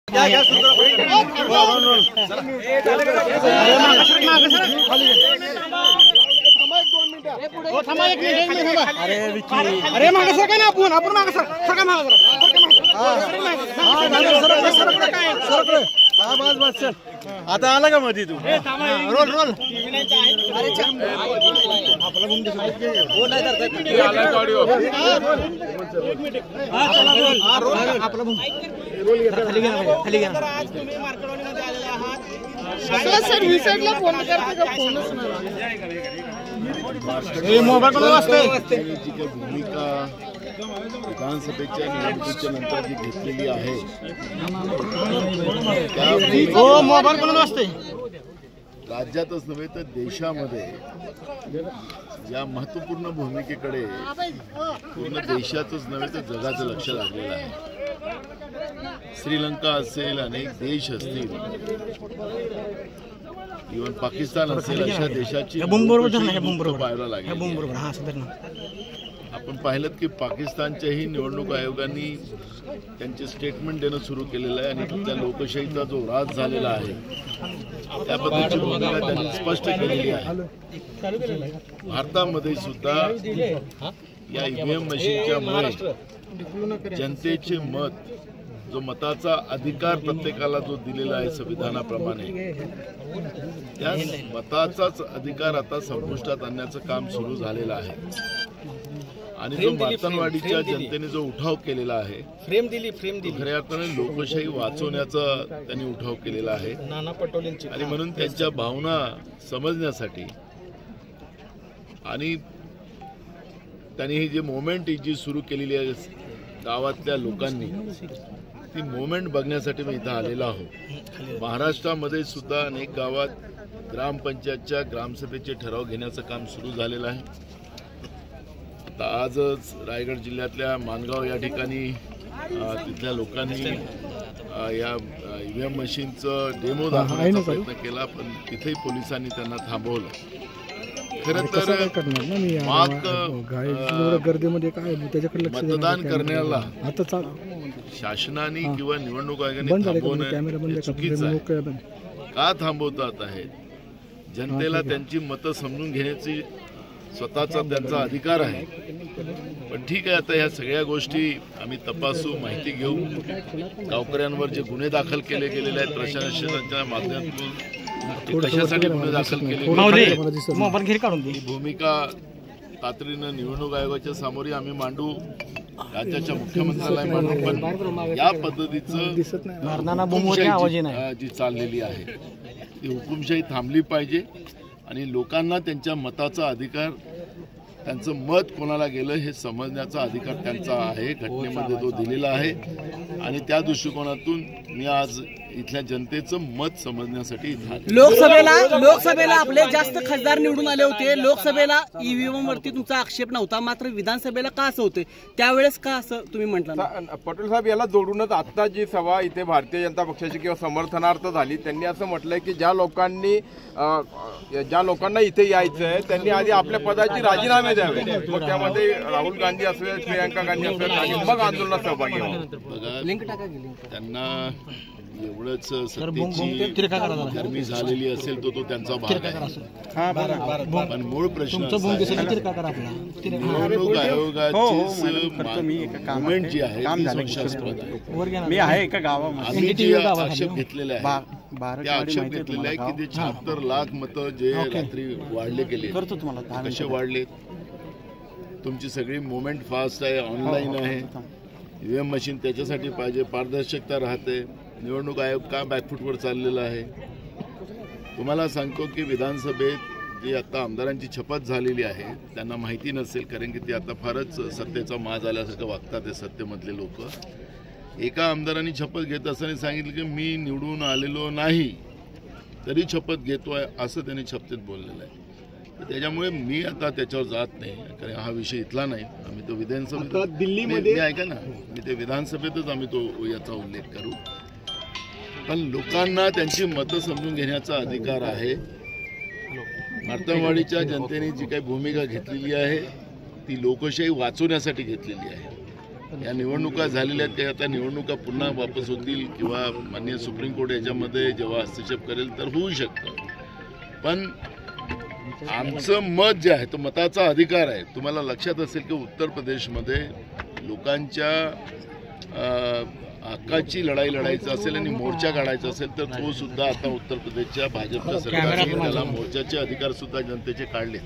अरे मागे सर काय ना आपण मागे सर काय मागे सर बस चल आता आला का मध्ये तू रोल रोल भूमिका विधानसभेच्या निवडणुकीच्या नंतर जी घेतलेली आहे राज्यातच नव्हे तर देशामध्ये या महत्त्वपूर्ण भूमिकेकडे पूर्ण देशाचंच नव्हे तर जगाचं लक्ष लागलेलं आहे। श्रीलंका असेल, अनेक देश असतील, इव्हन पाकिस्तान असेल, अशा देशाची पाहायला लागेल। आपण पाहिलं की पाकिस्तानच्याही निवडणूक आयोगाने त्यांचे स्टेटमेंट देणं सुरू केलेलं आहे आणि त्या लोकशाहीचा जो राज झालेला आहे त्याबद्दलची भूमिका त्यांनी स्पष्ट केलेली आहे। भारतामध्ये सुद्धा या ईव्हीएम मशीनच्यामुळे जनतेचे मत, जो मताचा अधिकार प्रत्येकाला जो दिलेला आहे संविधानाप्रमाणे, त्या मताचाच अधिकार आता संपुष्टात आणण्याचं काम सुरू झालेलं आहे। आणि जो मातनवाडीच्या जनतेने जो उठाव केलेला आहे, फ्रेम दिली खऱ्या अर्थाने लोकशाही वाचवण्याचा त्यांनी उठाव केलेला आहे। आणि म्हणून त्यांच्या भावना समजण्यासाठी आणि त्यांनी ही जी मोमेंट जी सुरू केलेली आहे गावातल्या लोकांनी, ती मोमेंट बघण्यासाठी मी इथं आलेलो आहोत। महाराष्ट्रामध्ये सुद्धा अनेक गावात ग्रामपंचायतच्या ग्रामसभेचे ठराव घेण्याचं काम सुरू झालेलं आहे। आता आजच रायगड जिल्ह्यातल्या मानगाव या ठिकाणी तिथल्या लोकांनी या ईव्हीएम मशीनचं डेमो दाखवण्याचा प्रयत्न केला, पण तिथेही पोलिसांनी त्यांना थांबवलं। खरं तर मतदान करण्याला शासनाने किंवा निवडणूक आयोगाने थांबवणं चुकीचं आहे। का थांबवतात आहेत? जनतेला त्यांची मतं समजून घेण्याची स्वतःचा त्यांचा अधिकार आहे। पण ठीक आहे, आता ह्या सगळ्या गोष्टी आम्ही तपासू, माहिती घेऊ। गावकऱ्यांवर जे गुन्हे दाखल केले गेलेले आहेत प्रशासनाच्या माध्यमातून, कशासाठी गुन्हे दाखल केले, भूमिका तातडीनं निवडणूक आयोगाच्या समोर आम्ही मांडू, राज्याच्या मुख्यमंत्र्याला मांडू। पण या पद्धतीचं जी चाललेली आहे ती हुकुमशाही थांबली पाहिजे आणि लोकांना त्यांच्या मताचा अधिकार, त्यांचं मत कोणाला गेलं हे समजण्याचा अधिकार त्यांचा आहे, घटनेमध्ये तो दिलेला आहे। आणि त्या दृष्टिकोनातून मी आज इथल्या जनतेचं मत समजण्यासाठी इथं आलो। लोकसभेला आपले जास्त खासदार निवडून आले होते, लोकसभेला ईव्हीएम वरती तुमचा आक्षेप नव्हता, मात्र विधानसभेला का असं होतं त्यावेळेस का असं तुम्ही म्हटलं? पटेल साहेब, याला जोडूनच आता जी सभा इथे भारतीय जनता पक्षाची किंवा समर्थनार्थ झाली, त्यांनी असं म्हटलंय की ज्या लोकांना इथे यायचं आहे त्यांनी आधी आपल्या पदाची राजीनामे द्यावे, मग त्यामध्ये राहुल गांधी असेल, प्रियंका गांधी असेल आणि मग आंदोलनात सहभागी व्हावं। त्यांना एवढंच सत्तेची गरमी झालेली असेल तो त्यांचा भाग आहे। पण मूळ प्रश्न निवडणूक आयोगाची मुवमेंट जी आहे संशयास्पद आहे। आम्ही जे आक्षेप घेतलेले आहे त्या आक्षेप घेतलेले आहे की ते 76 लाख मतं जे रात्री वाढले गेले, कसे वाढले? तुमची सगळी मुवमेंट फास्ट आहे, ऑनलाईन आहे, ईव्हीएम मशीन त्याच्यासाठी पाहिजे, पारदर्शकता राहते। निवडणूक आयोग का बॅकफूटवर चाललेला आहे? तुम्हाला सांगतो की विधानसभेत जी आता आमदारांची शपथ झालेली आहे त्यांना माहिती नसेल, कारण की ते आता फारच सत्तेचा माज आल्यासारखं वागतात हे सत्तेमधले लोक। एका आमदारांनी शपथ घेत असताना सांगितलं की मी निवडून आलेलो नाही तरी शपथ घेतोय, असं त्यांनी शपथेत बोललेलं आहे। त्याच्यामुळे मी आता त्याच्यावर जात नाही, कारण हा विषय इथला नाही। आम्ही तो विधानसभेत दिल्लीमध्ये ऐका ना, मी ते विधानसभेतच आम्ही तो याचा उल्लेख करू। पण लोकांना त्यांची मतं समजून घेण्याचा अधिकार आहे। मातनवाडीच्या जनतेने जी काही भूमिका घेतलेली आहे ती लोकशाही वाचवण्यासाठी घेतलेली आहे। या निवडणुका झालेल्या आहेत, त्या आता निवडणुका पुन्हा वापस होतील किंवा माननीय सुप्रीम कोर्ट याच्यामध्ये जेव्हा हस्तक्षेप करेल तर होऊ शकतं. पण आमचं मत जे आहे तो मताचा अधिकार आहे. तुम्हाला लक्षात असेल की उत्तर प्रदेशमध्ये लोकांच्या हक्काची लढाई लढायचं असेल आणि मोर्चा काढायचा असेल तर तो सुद्धा आता उत्तर प्रदेशच्या भाजपच्या सरकारने त्याला मोर्चाचे अधिकार सुद्धा जनतेचे काढले.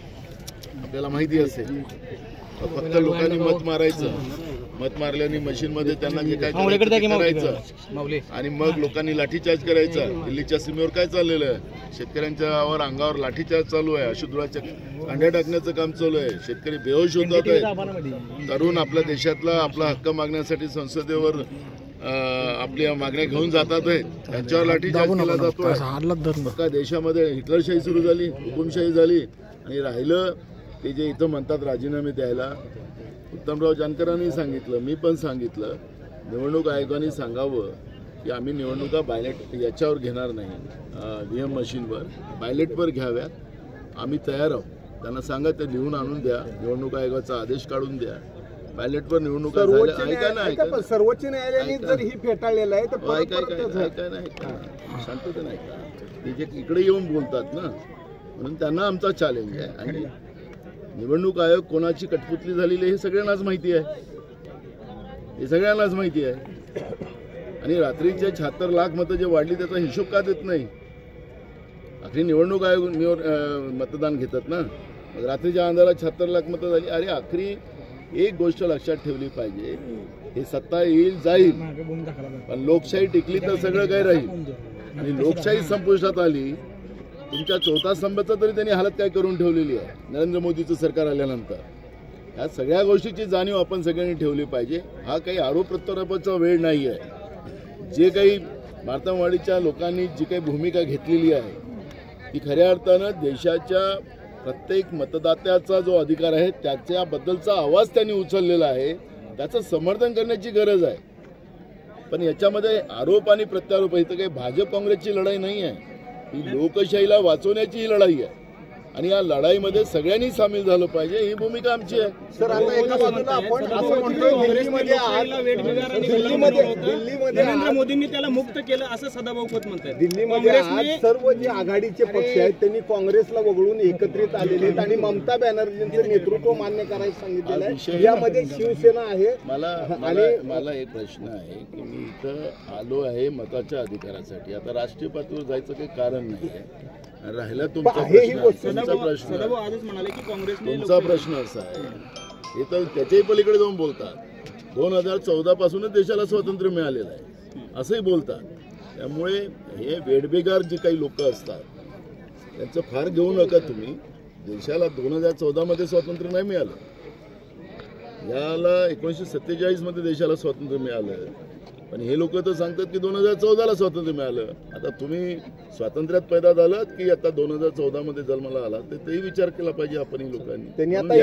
आपल्याला माहिती असेल फक्त लोकांनी मत मारायचं, मत मारल्याने मशीनमध्ये त्यांना जे काय करायचं आणि मग लोकांनी लाठीचार्ज करायचा. दिल्लीच्या सीमेवर काय चाललेलं आहे, शेतकऱ्यांच्यावर अंगावर लाठीचार्ज चालू आहे, अशुद्धाच्या कांड्या टाकण्याचं काम चालू आहे, शेतकरी बेहोश होतात आहेत, तरुण आपल्या देशातला आपला हक्क मागण्यासाठी संसदेवर आपल्या मागण्या घेऊन जातात आहेत, त्यांच्यावर लाठीचार्ज केला जातोय. का देशामध्ये हिटलरशाही सुरू झाली, हुकुमशाही झाली आणि राहिलं ते जे इथं म्हणतात राजीनामे द्यायला. उत्तमराव जानकरांनी सांगितलं, मी पण सांगितलं, निवडणूक आयोगाने सांगावं की आम्ही निवडणुका बायलेट याच्यावर घेणार नाही, व्हीएम मशीनवर, बायलेटवर घ्याव्यात. आम्ही तयार आहोत. त्यांना सांगा ते लिहून आणून द्या, निवडणूक आयोगाचा आदेश काढून द्या, बॅलेटवर निवडणुका सर्वोच्च न्यायालयाने जर ही फेटाळलेलं आहे तर शांतता नाही का, ते जे इकडे येऊन बोलतात ना, म्हणून त्यांना आमचा चॅलेंज आहे. आणि निवडणूक आयोग कोणाची कठपुतली झालेली हे सगळ्यांनाच माहिती आहे, हे सगळ्यांनाच माहिती आहे. आणि रात्रीचे 76 लाख मतं जे वाढली त्याचा हिशोब का देत नाही. आखरी निवडणूक आयोग मतदान घेतात ना, मग रात्रीच्या अंधारात 76 लाख मतं झाली. अरे आखरी एक गोष्ट लक्षात ठेवली पाहिजे, हे सत्ता येईल जाईल पण लोकशाही टिकली तर सगळं काही राहील. आणि लोकशाही संपुष्टात आली, तुमच्या चौथा स्तंभाचा तरी त्यांनी हालत काय करून ठेवलेली आहे नरेंद्र मोदीचं सरकार आल्यानंतर. या सगळ्या गोष्टीची जाणीव आपण सगळ्यांनी ठेवली पाहिजे. हा काही आरोप प्रत्यारोपाचा वेळ नाही आहे. जे काही मार्तमवाडीच्या लोकांनी जी काही भूमिका घेतलेली आहे ती खऱ्या अर्थानं देशाच्या प्रत्येक मतदात्याचा जो अधिकार आहे त्याच्याबद्दलचा आवाज त्यांनी उचललेला आहे, त्याचं समर्थन करण्याची गरज आहे. पण याच्यामध्ये आरोप आणि प्रत्यारोप इथं काही भाजप काँग्रेसची लढाई नाही आहे, ही लोकशाहीला वाचवण्याची ही लढाई आहे. आणि या लढाईमध्ये सगळ्यांनी सामील झालं पाहिजे, ही भूमिका आमची आहे. सर आता एका बाजूला आपण असं म्हणतोय दिल्लीमध्ये नरेंद्र मोदींनी त्याला मुक्त केलं असं सदाभाऊ खोत म्हणतात. दिल्लीमध्ये आज सर्व जे आघाडीचे पक्ष आहेत त्यांनी काँग्रेसला वगळून एकत्रित आलेले आहेत आणि ममता बॅनर्जींचं नेतृत्व मान्य करायला सांगितलेलं आहे. यामध्ये शिवसेना आहे. मला एक प्रश्न आहे की मी इथं आलो आहे मताच्या अधिकारासाठी. आता राष्ट्रीय पातळीवर जायचं काही कारण नाही आहे. राहिला तुमचा प्रश्न असा आहे, हे तर त्याच्याही पलीकडे जाऊन बोलतात 2014 पासूनच देशाला स्वातंत्र्य मिळालेलं आहे असंही बोलतात. त्यामुळे हे वेडबेगार जे काही लोक असतात त्यांचं फार घेऊ नका तुम्ही. देशाला 2014 मध्ये स्वातंत्र्य नाही मिळालं, याला 1947 मध्ये देशाला स्वातंत्र्य मिळालं. पण हे लोक तर सांगतात की 2014ला स्वातंत्र्य मिळालं. आता तुम्ही स्वातंत्र्यात पैदा झालात की आता 2014 मध्ये जन्माला आला तेही विचार केला पाहिजे आपण लोकांनी. त्यांनी आता